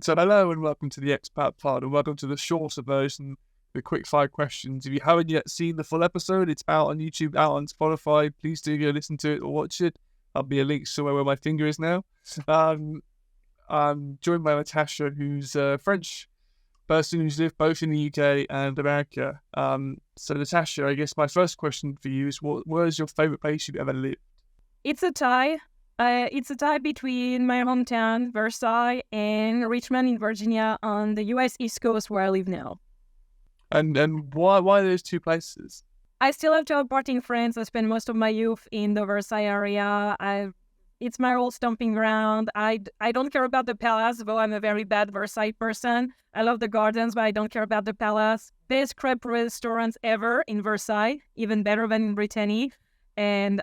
So hello and welcome to the Expat Pod, and welcome to the shorter version, the quick 5 questions. If you haven't yet seen the full episode, it's out on YouTube, out on Spotify. Please do go listen to it or watch it. There'll be a link somewhere where my finger is now. I'm joined by Natasha, who's a French person who's lived both in the UK and America. So Natasha, I guess my first question for you is, where is your favourite place you've ever lived? It's a tie. It's a tie between my hometown, Versailles, and Richmond in Virginia on the US East Coast where I live now. And why those two places? I still have 2 parting friends. I spent most of my youth in the Versailles area. It's my old stomping ground. I don't care about the palace, though I'm a very bad Versailles person. I love the gardens, but I don't care about the palace. Best crepe restaurants ever in Versailles, even better than in Brittany. And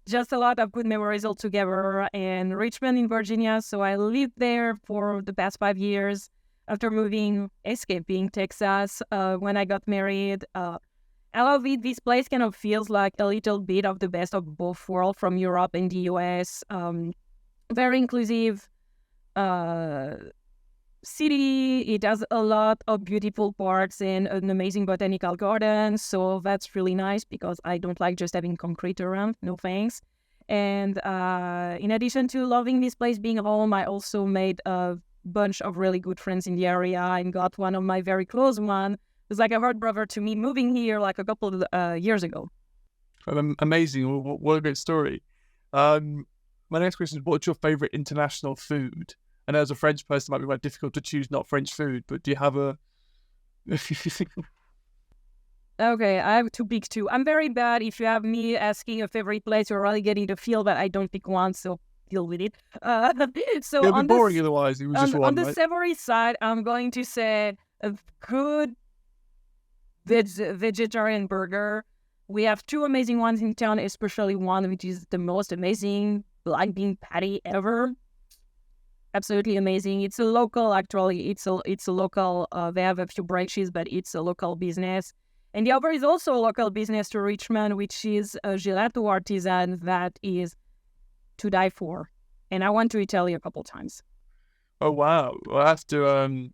just a lot of good memories altogether. And Richmond in Virginia, so I lived there for the past 5 years after escaping Texas when I got married. I love it. This place kind of feels like a little bit of the best of both worlds from Europe and the US. Very inclusive city. It has a lot of beautiful parks and an amazing botanical garden. So that's really nice because I don't like just having concrete around. No thanks. And in addition to loving this place being home, I also made a bunch of really good friends in the area and got one of my very close one. It was like a hard brother to me moving here like a couple of years ago. Amazing. What a great story. My next question is, what's your favourite international food? I know as a French person it might be quite difficult to choose not French food, but do you have a... Okay, I have to pick 2. I'm very bad. If you have me asking a favorite place, you're really getting the feel that I don't pick one, so deal with it. So it'd be boring otherwise. It was just one, on the right? savory side, I'm going to say a good vegetarian burger. We have 2 amazing ones in town, especially one which is the most amazing black bean patty ever. Absolutely amazing. It's a local, actually. It's a local. They have a few branches, but it's a local business. And the other is also a local business to Richmond, which is a gelato artisan that is to die for. And I went to Italy a couple times. Oh wow! I'll have to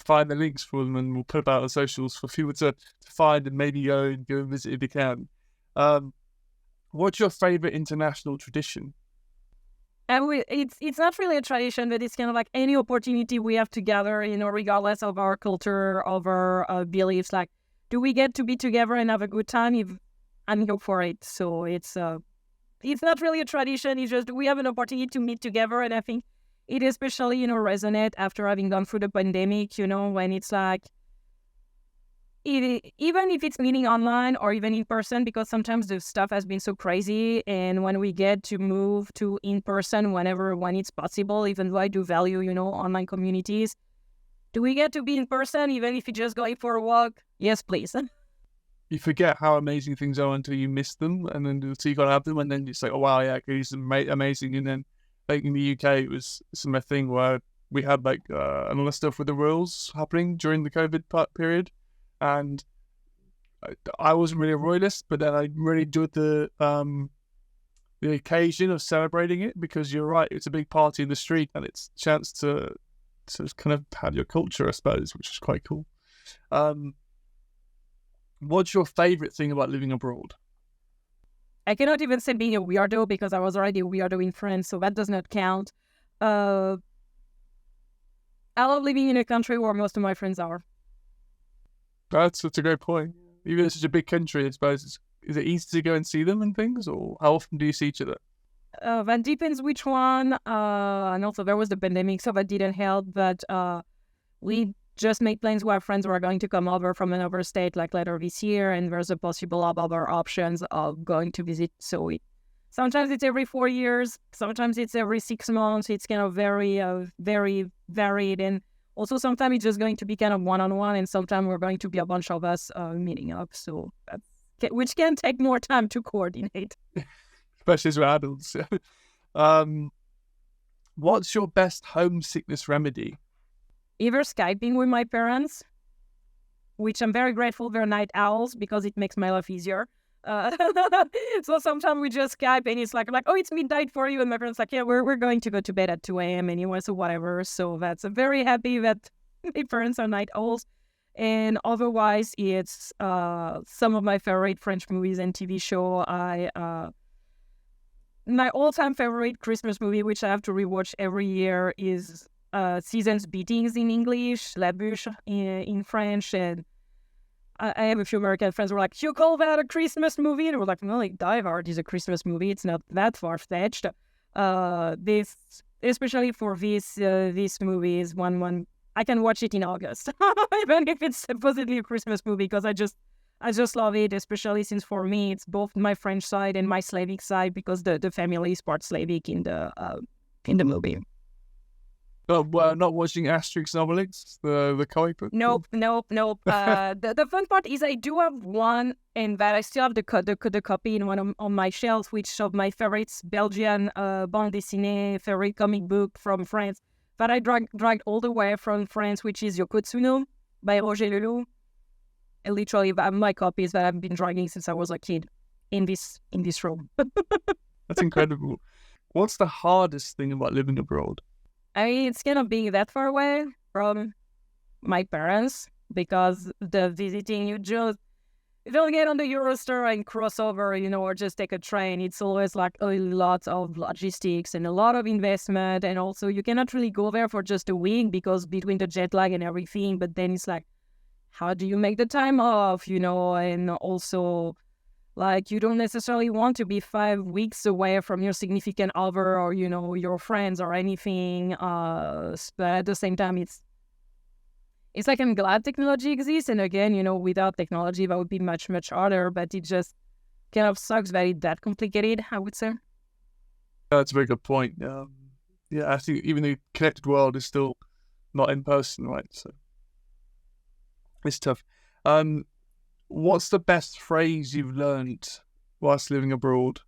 find the links for them, and we'll put about on socials for people to find and maybe go and visit if you can. What's your favourite international tradition? And it's not really a tradition, but it's kind of like any opportunity we have together, regardless of our culture, of our beliefs. Like, do we get to be together and have a good time? I'm here for it. So it's not really a tradition. It's just we have an opportunity to meet together, and I think it especially resonate after having gone through the pandemic. When it's like, even if it's meeting online or even in person, because sometimes the stuff has been so crazy, and when we get to move to in person when it's possible, even though I do value online communities, do we get to be in person even if you're just going for a walk? Yes, please. You forget how amazing things are until you miss them, and then so you gotta have them, and then it's like, oh wow, yeah, it's amazing. And then like in the UK, it was some thing where we had like a lot of stuff with the royals happening during the COVID period. And I wasn't really a royalist, but then I really enjoyed the occasion of celebrating it, because you're right, it's a big party in the street, and it's a chance to kind of have your culture, I suppose, which is quite cool. What's your favourite thing about living abroad? I cannot even say being a weirdo, because I was already a weirdo in France, so that does not count. I love living in a country where most of my friends are. That's a great point. Even in such a big country, I suppose, is it easy to go and see them and things, or how often do you see each other? That depends which one. And also there was the pandemic, so that didn't help. But we just made plans where friends were going to come over from another state like later this year, and there's a possible of other options of going to visit. So sometimes it's every 4 years, sometimes it's every 6 months. It's kind of very, very varied. And also, sometimes it's just going to be kind of one-on-one, and sometimes we're going to be a bunch of us meeting up. So, which can take more time to coordinate. Especially as we're adults. What's your best homesickness remedy? Either Skyping with my parents, which I'm very grateful they're night owls because it makes my life easier. So sometimes we just Skype and it's like, oh, it's midnight for you. And my parents like, yeah, we're going to go to bed at 2 a.m. anyway, so whatever. So that's very happy that my parents are night owls. And otherwise, it's some of my favorite French movies and TV show. My all-time favorite Christmas movie, which I have to rewatch every year, is Season's Beatings in English, La Bûche in French. And I have a few American friends who are like, you call that a Christmas movie? And we're like, no, like Die Hard is a Christmas movie. It's not that far-fetched. This, especially for this movie, is one I can watch it in August, even if it's supposedly a Christmas movie, because I just love it, especially since for me it's both my French side and my Slavic side, because the family is part Slavic in the movie. But not watching Asterix and Obelix, the comic book? Nope. The fun part is I do have one, and that I still have the copy in one on my shelf, which of my favorites, Belgian bande dessinée, favorite comic book from France, that I dragged all the way from France, which is Yokotsuno by Roger Leloup. And literally, my copies that I've been dragging since I was a kid in this room. That's incredible. What's the hardest thing about living abroad? I mean, it's kind of being that far away from my parents, because the visiting, you don't get on the Eurostar and cross over, or just take a train. It's always like a lot of logistics and a lot of investment. And also you cannot really go there for just a week, because between the jet lag and everything, but then it's like, how do you make the time off, and also like you don't necessarily want to be 5 weeks away from your significant other or, your friends or anything. But at the same time, it's like I'm glad technology exists. And again, without technology, that would be much, much harder. But it just kind of sucks that it's that complicated, I would say. That's a very good point. Yeah, I think even the connected world is still not in person, right? So it's tough. What's the best phrase you've learned whilst living abroad?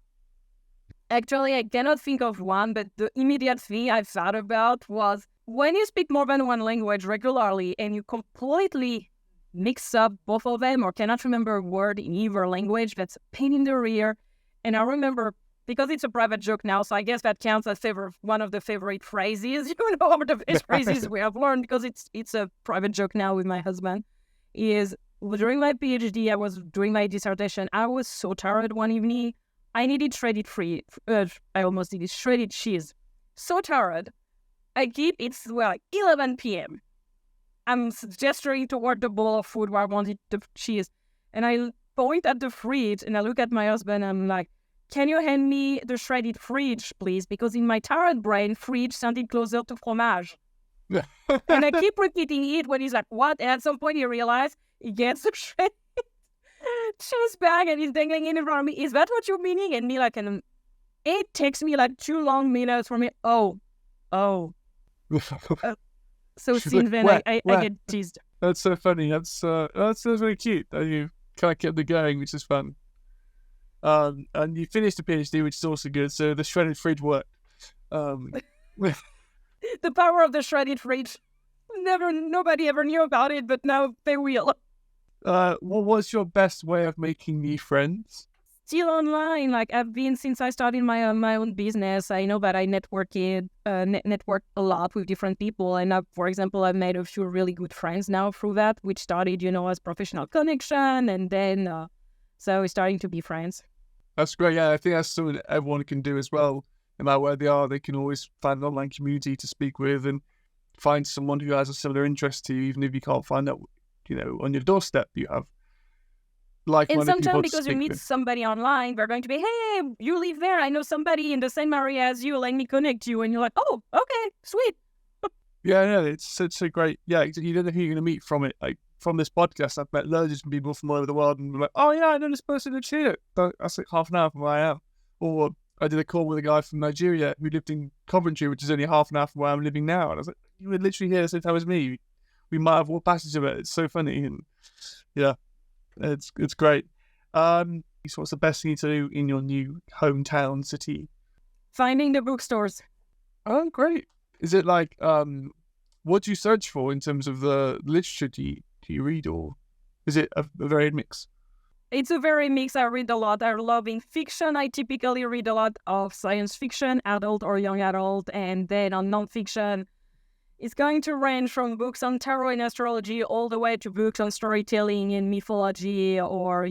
Actually, I cannot think of one, but the immediate thing I thought about was when you speak more than one language regularly and you completely mix up both of them or cannot remember a word in either language, that's a pain in the rear. And I remember, because it's a private joke now, so I guess that counts as one of the favorite phrases, or the best phrases we have learned, because it's a private joke now with my husband, is during my PhD, I was doing my dissertation. I was so tired one evening. I needed shredded cheese. So tired. It's like 11 p.m. I'm gesturing toward the bowl of food where I wanted the cheese. And I point at the fridge and I look at my husband and I'm like, can you hand me the shredded fridge, please? Because in my tired brain, fridge sounded closer to fromage. And I keep repeating it when he's like, what? And at some point he realized he gets a shredded cheese bag and he's dangling in front of me. Is that what you're meaning? And me like, and it takes me like 2 long minutes for me. Oh. So since then, I get teased. That's so funny. That's very cute. You kind of kept it going, which is fun. And you finished the PhD, which is also good. So the shredded fridge worked. The power of the shredded fridge. Nobody ever knew about it, but now they will. What was your best way of making new friends? Still online. Like I've been since I started my own business. I know that I network a lot with different people, and for example, I've made a few really good friends now through that, which started, as professional connection, and then so we're starting to be friends. That's great. Yeah, I think that's something that everyone can do as well. No matter where they are, they can always find an online community to speak with and find someone who has a similar interest to you, even if you can't find that, on your doorstep. You have like-minded people. And sometimes because you meet somebody online, they're going to be, hey, you live there. I know somebody in the same area as you. Let me connect you. And you're like, oh, okay, sweet. Yeah, it's such a great, you don't know who you're going to meet from it. Like from this podcast, I've met loads of people from all over the world and I'm like, oh yeah, I know this person lives here. That's like half an hour from where I am. Or I did a call with a guy from Nigeria who lived in Coventry, which is only half an hour from where I'm living now. And I was like, you were literally here the same time as me. We might have walked past each other. It's so funny. And yeah, it's great. So what's the best thing to do in your new hometown city? Finding the bookstores. Oh, great. Is it like, what do you search for in terms of the literature? Do you read, or is it a varied mix? It's a very mix. I read a lot. I'm loving fiction. I typically read a lot of science fiction, adult or young adult, and then on nonfiction, it's going to range from books on tarot and astrology all the way to books on storytelling and mythology, or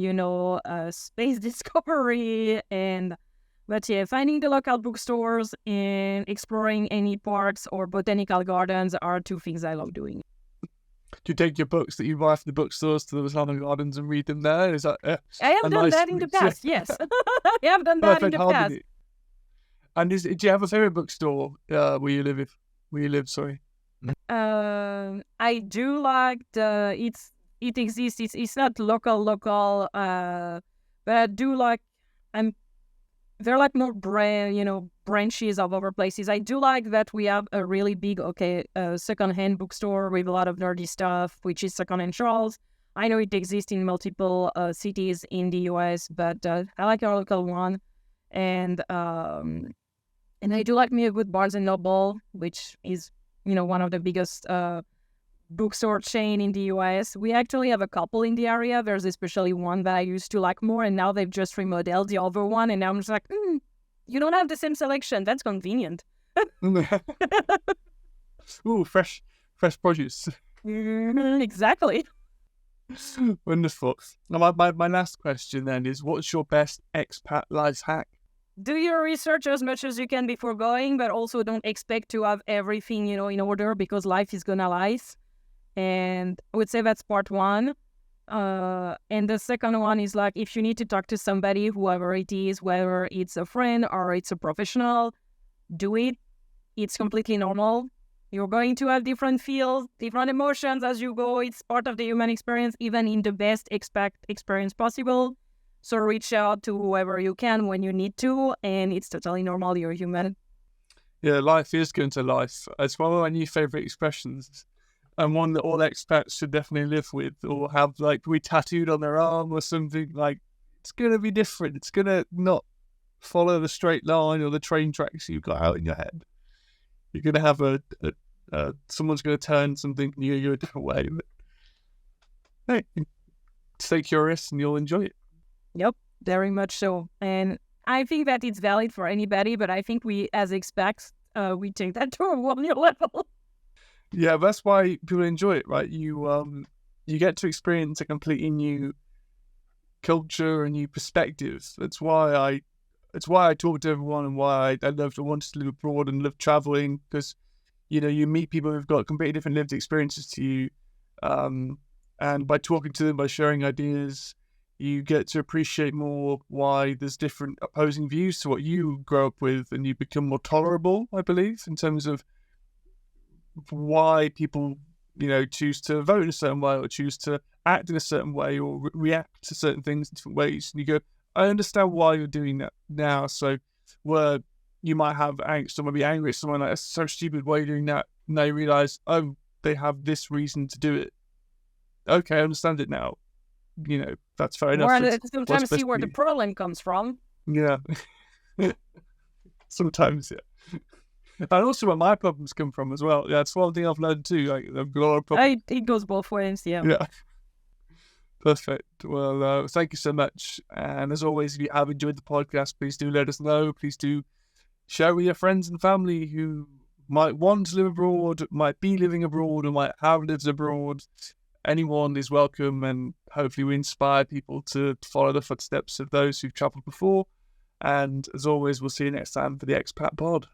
space discovery. But yeah, finding the local bookstores and exploring any parks or botanical gardens are two things I love doing. Do you take your books that you buy from the bookstores to the botanical gardens and read them there? Is that I have done that in the past. Yes, I have done that in the past. And do you have a favorite bookstore where you live? Sorry. I do like it exists. It's not local, but I do like they're like more branches of other places. I do like that we have a really big secondhand bookstore with a lot of nerdy stuff, which is Secondhand Charles. I know it exists in multiple cities in the US, but I like our local one, and I do like me a good Barnes and Noble, which is one of the biggest bookstore chain in the US. We actually have a couple in the area. There's especially one that I used to like more, and now they've just remodeled the other one, and now I'm just like, you don't have the same selection. That's convenient. Ooh, fresh produce. Exactly. Wonderful. Now, my last question then is, what's your best expat life hack? Do your research as much as you can before going, but also don't expect to have everything, in order, because life is gonna life. And I would say that's part one. And the second one is like, if you need to talk to somebody, whoever it is, whether it's a friend or it's a professional, do it. It's completely normal. You're going to have different feels, different emotions as you go. It's part of the human experience, even in the best experience possible. So reach out to whoever you can when you need to, and it's totally normal. You're human. Yeah, life is going to life. It's one of my new favourite expressions, and one that all expats should definitely live with, or have we tattooed on their arm or something. Like, it's going to be different. It's going to not follow the straight line or the train tracks you've got out in your head. You're going to have someone's going to turn something and you go a different way. But, hey, stay curious and you'll enjoy it. Yep, very much so. And I think that it's valid for anybody, but I think we, as expats, we take that to a whole new level. Yeah, that's why people enjoy it, right? You get to experience a completely new culture, a new perspective. That's why I talk to everyone, and why I want to live abroad and love traveling, because you meet people who've got completely different lived experiences to you, and by talking to them, by sharing ideas, you get to appreciate more why there's different opposing views to what you grow up with, and you become more tolerable, I believe, in terms of why people, choose to vote in a certain way, or choose to act in a certain way, or react to certain things in different ways. And you go, I understand why you're doing that now. So where you might have angst or maybe angry at someone, like, that's so stupid, why are you doing that? And now you realize, oh, they have this reason to do it. Okay, I understand it now. That's fair enough. Or sometimes see where the problem comes from. Yeah. Sometimes, yeah. And also where my problems come from as well. Yeah, that's one thing I've learned too. I've got a lot of problems. It goes both ways, yeah. Yeah. Perfect. Well, thank you so much. And as always, if you have enjoyed the podcast, please do let us know. Please do share with your friends and family who might want to live abroad, might be living abroad, or might have lived abroad. Anyone is welcome, and hopefully we inspire people to follow the footsteps of those who've travelled before. And as always, we'll see you next time for the Expat Pod.